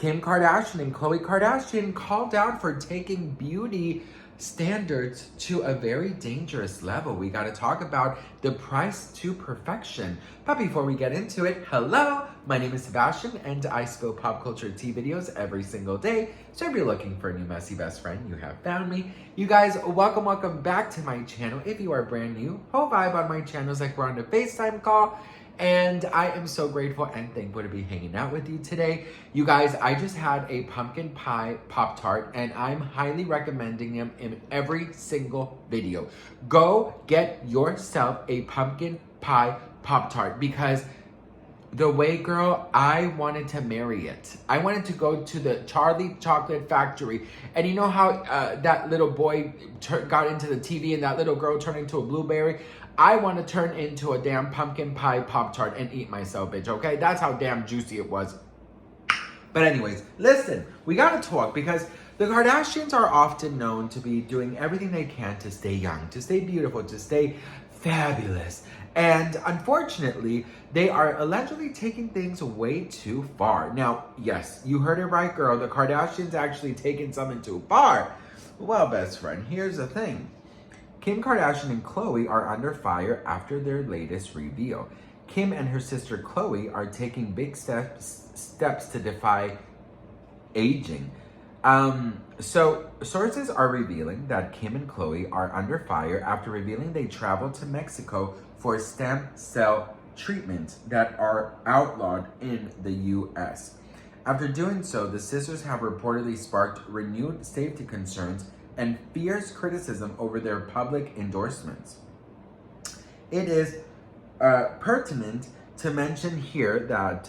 Kim Kardashian and Khloe Kardashian called out for taking beauty standards to a very dangerous level. We got to talk about the price to perfection. But before we get into it, hello, my name is Sebastian and I spill pop culture tea videos every single day. So if you're looking for a new messy best friend, you have found me. You guys, welcome back to my channel. If you are brand new, whole vibe on my channel is like we're on a FaceTime call. And I am so grateful and thankful to be hanging out with you today. You guys, I just had a pumpkin pie Pop-Tart and I'm highly recommending them in every single video. Go get yourself a pumpkin pie Pop-Tart because the way, girl, I wanted to marry it. I wanted to go to the Charlie Chocolate Factory. And you know how that little boy got into the TV and that little girl turned into a blueberry? I want to turn into a damn pumpkin pie Pop-Tart and eat myself, bitch, okay? That's how damn juicy it was. But anyways, listen, we gotta talk because the Kardashians are often known to be doing everything they can to stay young, to stay beautiful, to stay fabulous. And unfortunately, they are allegedly taking things way too far. Now, yes, you heard it right, girl. The Kardashians actually taking something too far. Well, best friend, here's the thing. Kim Kardashian and Khloe are under fire after their latest reveal. Kim and her sister Khloe are taking big steps to defy aging. So sources are revealing that Kim and Khloe are under fire after revealing they traveled to Mexico for stem cell treatments that are outlawed in the US. After doing so, the sisters have reportedly sparked renewed safety concerns and fierce criticism over their public endorsements. It is pertinent to mention here that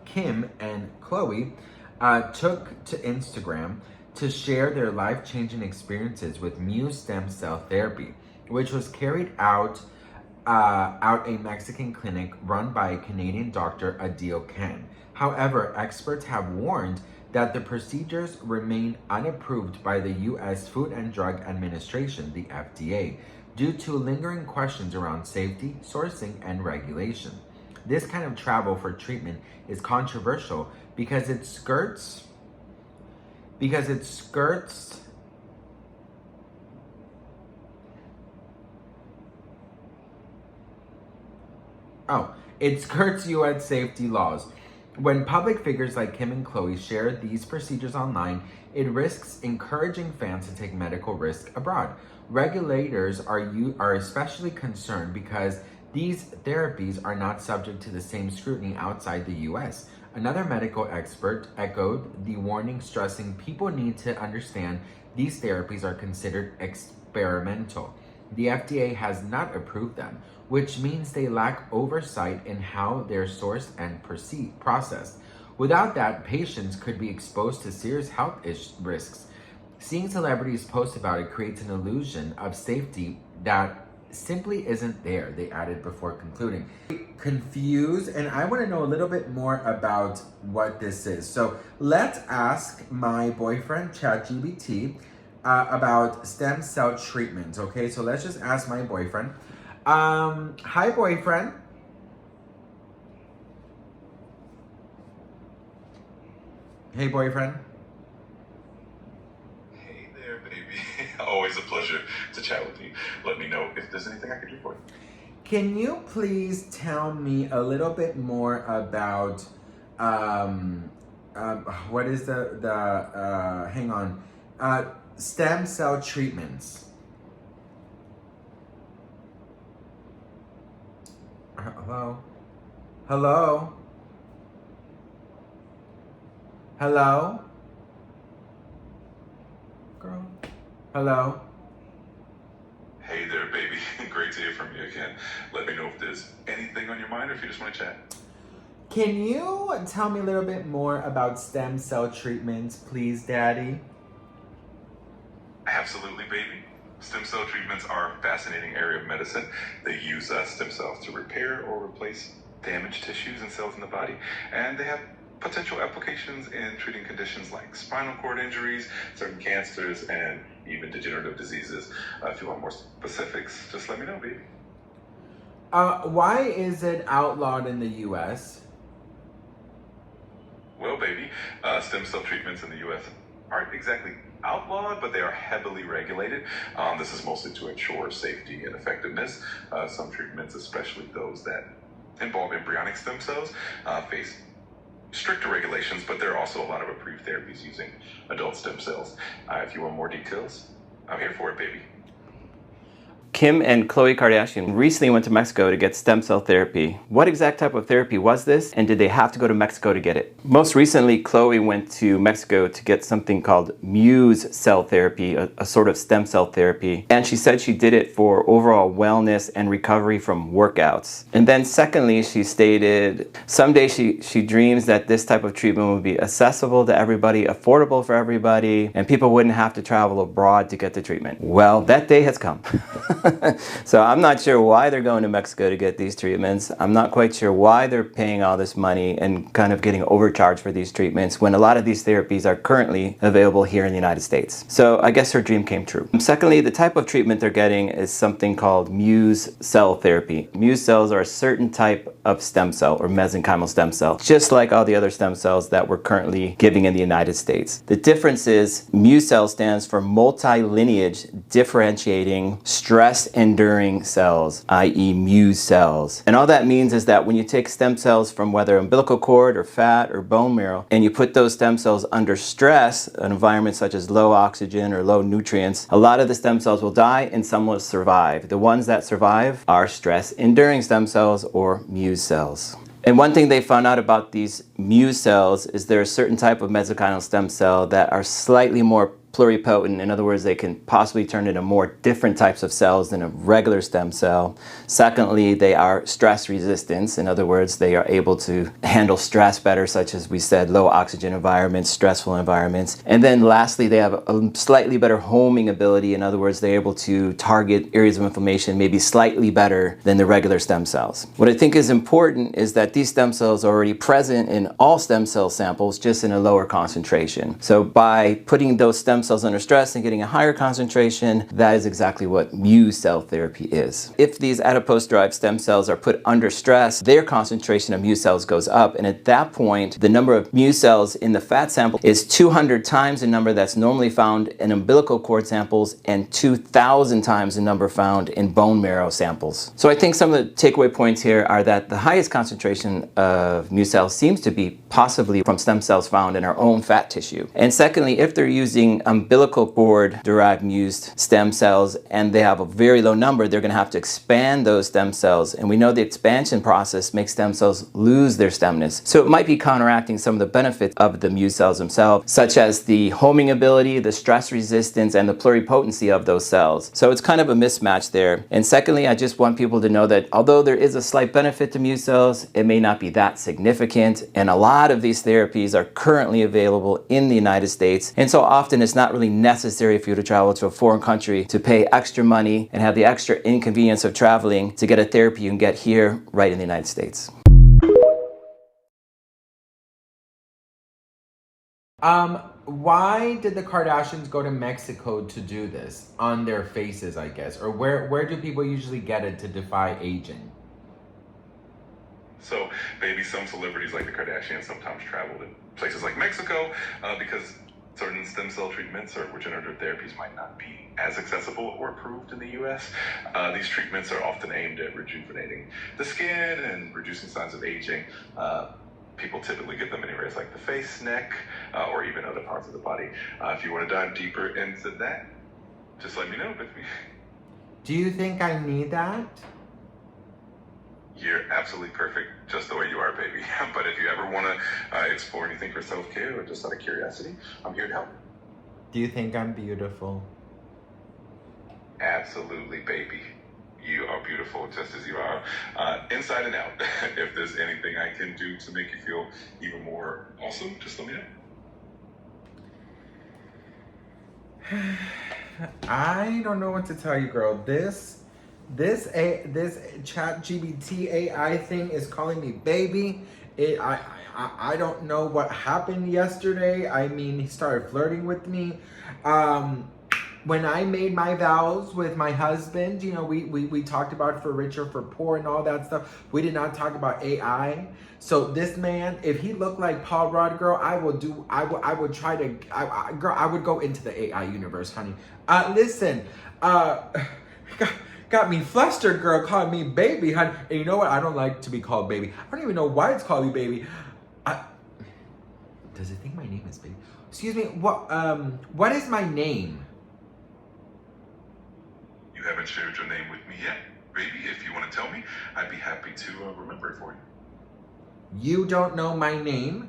Kim and Khloe took to Instagram to share their life-changing experiences with Muse stem cell therapy, which was carried out a Mexican clinic run by Canadian doctor Adil Khan. However, experts have warned that the procedures remain unapproved by the U.S. Food and Drug Administration, the FDA, due to lingering questions around safety, sourcing, and regulation. This kind of travel for treatment is controversial because it skirts U.S. safety laws. When public figures like Kim and Khloe share these procedures online, it risks encouraging fans to take medical risk abroad. Regulators are especially concerned because these therapies are not subject to the same scrutiny outside the US. Another medical expert echoed the warning, stressing people need to understand these therapies are considered experimental. The FDA has not approved them, which means they lack oversight in how they're sourced and processed. Without that, patients could be exposed to serious health risks. Seeing celebrities post about it creates an illusion of safety that simply isn't there, they added before concluding. Confused, and I want to know a little bit more about what this is. So let's ask my boyfriend, ChatGPT, about stem cell treatment. Okay, so let's just ask my boyfriend. Hi, boyfriend. Hey, boyfriend. Hey there, baby. Always a pleasure to chat with you. Let me know if there's anything I can do for you. Can you please tell me a little bit more about what is hang on, stem cell treatments? Hello? Hello? Hello? Girl? Hello? Hey there, baby. Great to hear from you again. Let me know if there's anything on your mind or if you just want to chat. Can you tell me a little bit more about stem cell treatments, please, Daddy? Absolutely, baby. Stem cell treatments are a fascinating area of medicine. They use stem cells to repair or replace damaged tissues and cells in the body, and they have potential applications in treating conditions like spinal cord injuries, certain cancers, and even degenerative diseases. If you want more specifics, just let me know, baby. Why is it outlawed in the U.S.? Well, baby, stem cell treatments in the U.S. aren't exactly outlawed, but they are heavily regulated. This is mostly to ensure safety and effectiveness. Some treatments, especially those that involve embryonic stem cells, face stricter regulations, but there are also a lot of approved therapies using adult stem cells. If you want more details, I'm here for it, baby. Kim and Khloe Kardashian recently went to Mexico to get stem cell therapy. What exact type of therapy was this, and did they have to go to Mexico to get it? Most recently, Khloe went to Mexico to get something called Muse cell therapy, a sort of stem cell therapy. And she said she did it for overall wellness and recovery from workouts. And then secondly, she stated someday she dreams that this type of treatment would be accessible to everybody, affordable for everybody, and people wouldn't have to travel abroad to get the treatment. Well, that day has come. So I'm not sure why they're going to Mexico to get these treatments. I'm not quite sure why they're paying all this money and kind of getting overcharged for these treatments when a lot of these therapies are currently available here in the United States. So I guess her dream came true. Secondly, the type of treatment they're getting is something called Muse cell therapy. Muse cells are a certain type of stem cell or mesenchymal stem cell, just like all the other stem cells that we're currently giving in the United States. The difference is Muse cell stands for multi-lineage differentiating stress enduring cells, i.e. Muse cells. And all that means is that when you take stem cells from whether umbilical cord or fat or bone marrow, and you put those stem cells under stress, an environment such as low oxygen or low nutrients, a lot of the stem cells will die and some will survive. The ones that survive are stress enduring stem cells or Muse cells. And one thing they found out about these Muse cells is there are a certain type of mesenchymal stem cell that are slightly more pluripotent. In other words, they can possibly turn into more different types of cells than a regular stem cell. Secondly, they are stress resistant. In other words, they are able to handle stress better, such as we said, low oxygen environments, stressful environments. And then lastly, they have a slightly better homing ability. In other words, they're able to target areas of inflammation maybe slightly better than the regular stem cells. What I think is important is that these stem cells are already present in all stem cell samples, just in a lower concentration. So by putting those stem cells under stress and getting a higher concentration, that is exactly what Muse cell therapy is. If these adipose-derived stem cells are put under stress, their concentration of Muse cells goes up, and at that point, the number of Muse cells in the fat sample is 200 times the number that's normally found in umbilical cord samples and 2,000 times the number found in bone marrow samples. So I think some of the takeaway points here are that the highest concentration of Muse cells seems to be possibly from stem cells found in our own fat tissue. And secondly, if they're using umbilical cord derived Muse stem cells and they have a very low number, they're going to have to expand those stem cells. And we know the expansion process makes stem cells lose their stemness. So it might be counteracting some of the benefits of the Muse cells themselves, such as the homing ability, the stress resistance, and the pluripotency of those cells. So it's kind of a mismatch there. And secondly, I just want people to know that although there is a slight benefit to Muse cells, it may not be that significant. And a lot of these therapies are currently available in the United States. And so often it's not really necessary for you to travel to a foreign country to pay extra money and have the extra inconvenience of traveling to get a therapy you can get here right in the United States. Why did the Kardashians go to Mexico to do this? On their faces, I guess. Or where do people usually get it to defy aging? So, maybe some celebrities like the Kardashians sometimes travel to places like Mexico because certain stem cell treatments or regenerative therapies might not be as accessible or approved in the US. These treatments are often aimed at rejuvenating the skin and reducing signs of aging. People typically get them in areas like the face, neck, or even other parts of the body. If you want to dive deeper into that, just let me know. Do you think I need that? You're absolutely perfect just the way you are, baby. But if you ever want to explore anything for self-care or just out of curiosity, I'm here to help. Do you think I'm beautiful? Absolutely, baby. You are beautiful just as you are, inside and out. If there's anything I can do to make you feel even more awesome, just let me know. I don't know what to tell you, girl. This ChatGPT AI thing is calling me baby. I don't know what happened yesterday. I mean, he started flirting with me. when I made my vows with my husband, you know, we talked about for richer, for poor, and all that stuff. We did not talk about AI. So this man, if he looked like Paul Rudd, girl, I would try to, girl, I would go into the AI universe, honey. Listen, got me flustered, girl, calling me baby, honey. And you know what? I don't like to be called baby. I don't even know why it's called me baby. Does it think my name is baby? Excuse me. What is my name? You haven't shared your name with me yet, baby. If you want to tell me, I'd be happy to remember it for you. You don't know my name?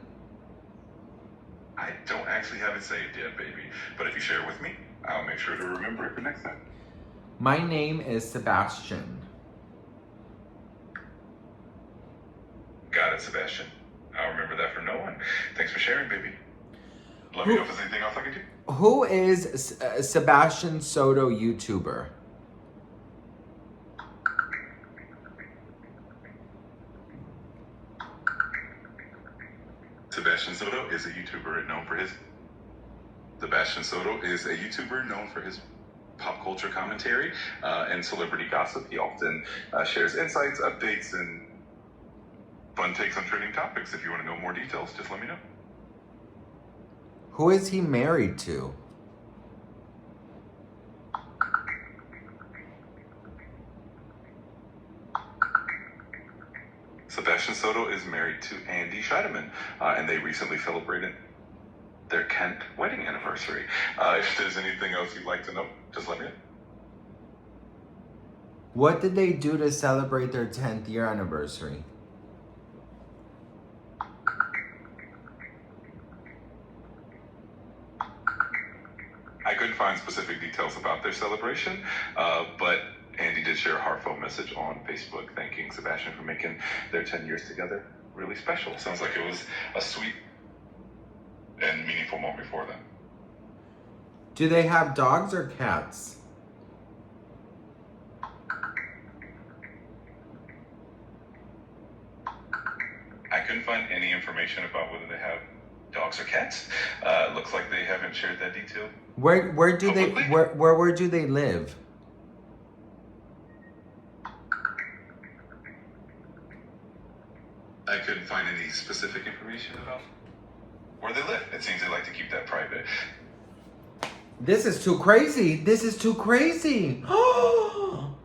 I don't actually have it saved yet, baby. But if you share it with me, I'll make sure to remember it for next time. My name is Sebastian. Got it, Sebastian. I'll remember that from now on. Thanks for sharing, baby. Let me know if there's anything else I can do. Who is Sebastian Soto YouTuber? Sebastian Soto is a YouTuber known for his pop culture commentary and celebrity gossip. He often shares insights, updates, and fun takes on trending topics. If you want to know more details, just let me know. Who is he married to? Sebastian Soto is married to Andy Scheidemann, and they recently celebrated their 10th wedding anniversary. If there's anything else you'd like to know, just let me know. What did they do to celebrate their 10th year anniversary? I couldn't find specific details about their celebration, but Andy did share a heartfelt message on Facebook thanking Sebastian for making their 10 years together really special. Sounds like it was a sweet and meaningful moment for them. Do they have dogs or cats? I couldn't find any information about whether they have dogs or cats. Looks like they haven't shared that detail. Where do they live? I couldn't find any specific information about where they live. It seems they like to keep that private. This is too crazy. This is too crazy.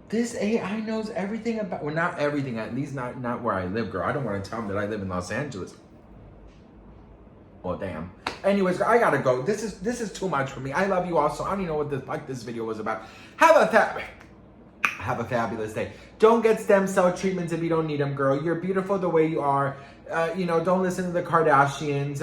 This AI knows everything about, well, not everything, at least not where I live, girl. I don't want to tell them that I live in Los Angeles. Oh, damn. Anyways, I gotta go. This is too much for me. I love you all, so I don't even know what this video was about. Have a fabulous day. Don't get stem cell treatments if you don't need them, girl. You're beautiful the way you are. Don't listen to the Kardashians.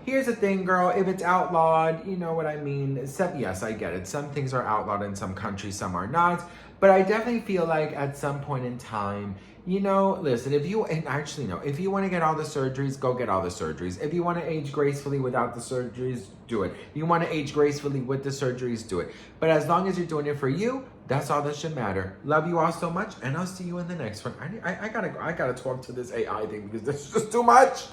Here's the thing, girl. If it's outlawed, you know what I mean. Yes, I get it. Some things are outlawed in some countries, some are not. But I definitely feel like at some point in time, listen, if you want to get all the surgeries, go get all the surgeries. If you want to age gracefully without the surgeries, do it. If you want to age gracefully with the surgeries, do it. But as long as you're doing it for you, that's all that should matter. Love you all so much, and I'll see you in the next one. I gotta talk to this AI thing because this is just too much.